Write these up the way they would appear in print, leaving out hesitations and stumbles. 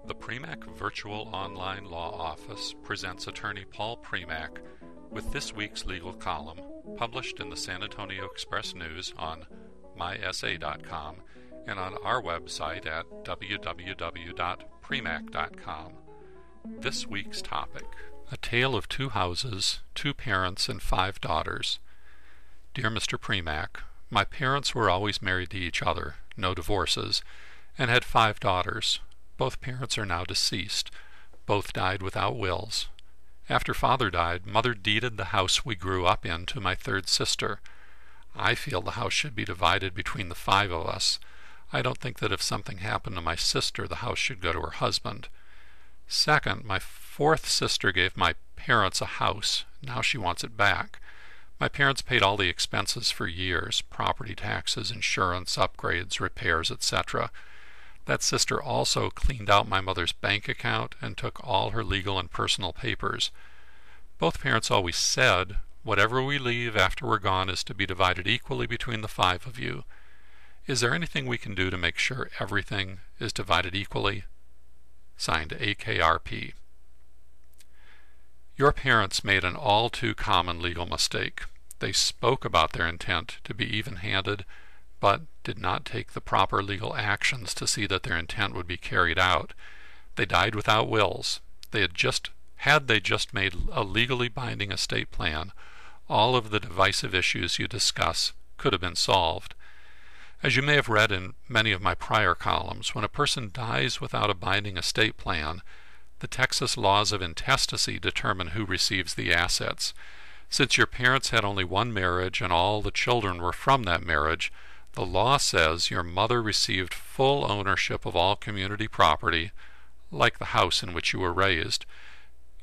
The Premack Virtual Online Law Office presents attorney Paul Premack with this week's legal column, published in the San Antonio Express News on mysa.com and on our website at www.premack.com. This week's topic: A Tale of Two Houses, Two Parents, and Five Daughters. Dear Mr. Premack, my parents were always married to each other, no divorces, and had 5 daughters. Both parents are now deceased. Both died without wills. After father died, mother deeded the house we grew up in to my 3rd sister. I feel the house should be divided between the 5 of us. I don't think that if something happened to my sister, the house should go to her husband. Second, my 4th sister gave my parents a house. Now she wants it back. My parents paid all the expenses for years: property taxes, insurance, upgrades, repairs, etc. That sister also cleaned out my mother's bank account and took all her legal and personal papers. Both parents always said, whatever we leave after we're gone is to be divided equally between the 5 of you. Is there anything we can do to make sure everything is divided equally? Signed, AKRP. Your parents made an all too common legal mistake. They spoke about their intent to be even-handed, but did not take the proper legal actions to see that their intent would be carried out. They died without wills. Had they just made a legally binding estate plan, all of the divisive issues you discuss could have been solved. As you may have read in many of my prior columns, when a person dies without a binding estate plan, the Texas laws of intestacy determine who receives the assets. Since your parents had only one marriage and all the children were from that marriage, the law says your mother received full ownership of all community property, like the house in which you were raised.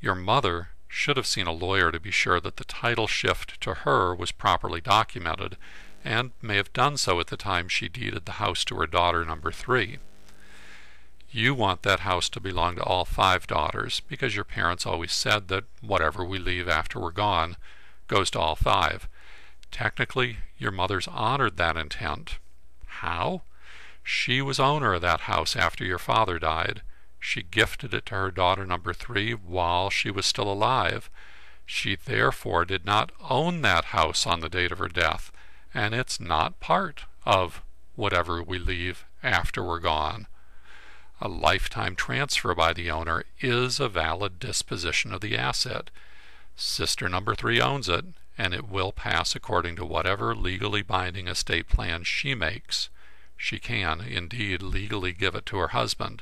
Your mother should have seen a lawyer to be sure that the title shift to her was properly documented, and may have done so at the time she deeded the house to her daughter number 3. You want that house to belong to all 5 daughters because your parents always said that whatever we leave after we're gone goes to all 5. Technically, your mother's honored that intent. How? She was owner of that house after your father died. She gifted it to her daughter number 3 while she was still alive. She therefore did not own that house on the date of her death, and it's not part of whatever we leave after we're gone. A lifetime transfer by the owner is a valid disposition of the asset. Sister number 3 owns it, and it will pass according to whatever legally binding estate plan she makes. She can, indeed, legally give it to her husband.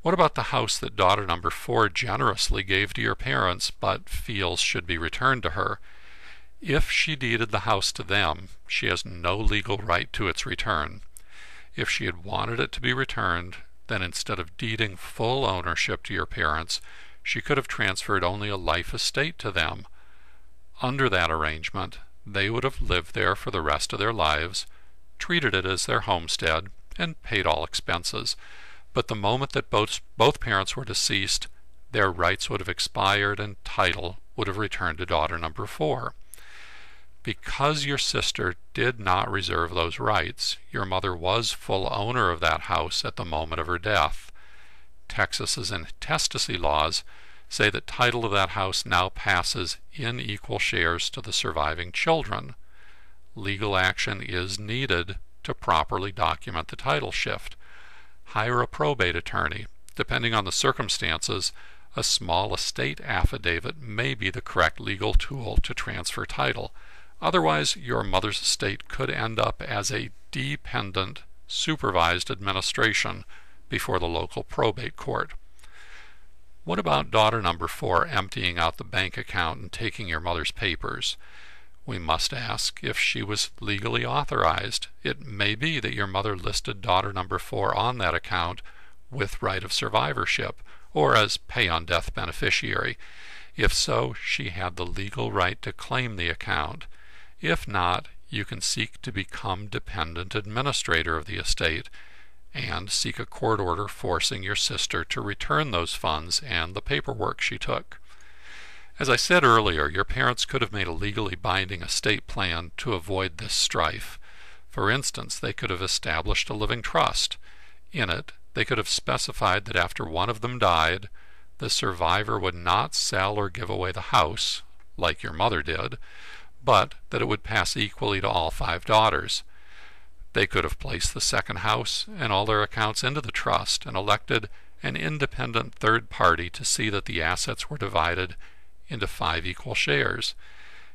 What about the house that daughter number 4 generously gave to your parents, but feels should be returned to her? If she deeded the house to them, she has no legal right to its return. If she had wanted it to be returned, then instead of deeding full ownership to your parents, she could have transferred only a life estate to them. Under that arrangement, they would have lived there for the rest of their lives, treated it as their homestead, and paid all expenses. But the moment that both parents were deceased, their rights would have expired and title would have returned to daughter number 4. Because your sister did not reserve those rights, your mother was full owner of that house at the moment of her death. Texas's intestacy laws say that title of that house now passes in equal shares to the surviving children. Legal action is needed to properly document the title shift. Hire a probate attorney. Depending on the circumstances, a small estate affidavit may be the correct legal tool to transfer title. Otherwise, your mother's estate could end up as a dependent, supervised administration before the local probate court. What about daughter number 4 emptying out the bank account and taking your mother's papers? We must ask if she was legally authorized. It may be that your mother listed daughter number 4 on that account with right of survivorship, or as pay-on-death beneficiary. If so, she had the legal right to claim the account. If not, you can seek to become dependent administrator of the estate and seek a court order forcing your sister to return those funds and the paperwork she took. As I said earlier, your parents could have made a legally binding estate plan to avoid this strife. For instance, they could have established a living trust. In it, They could have specified that after one of them died, the survivor would not sell or give away the house, like your mother did, but that it would pass equally to all 5 daughters. They could have placed the second house and all their accounts into the trust and elected an independent third party to see that the assets were divided into 5 equal shares.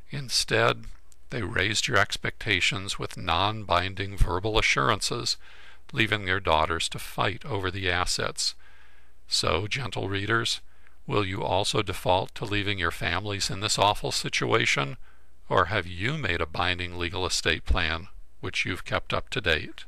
Instead, they raised your expectations with non-binding verbal assurances, leaving their daughters to fight over the assets. So, gentle readers, will you also default to leaving your families in this awful situation, or have you made a binding legal estate plan which you've kept up to date?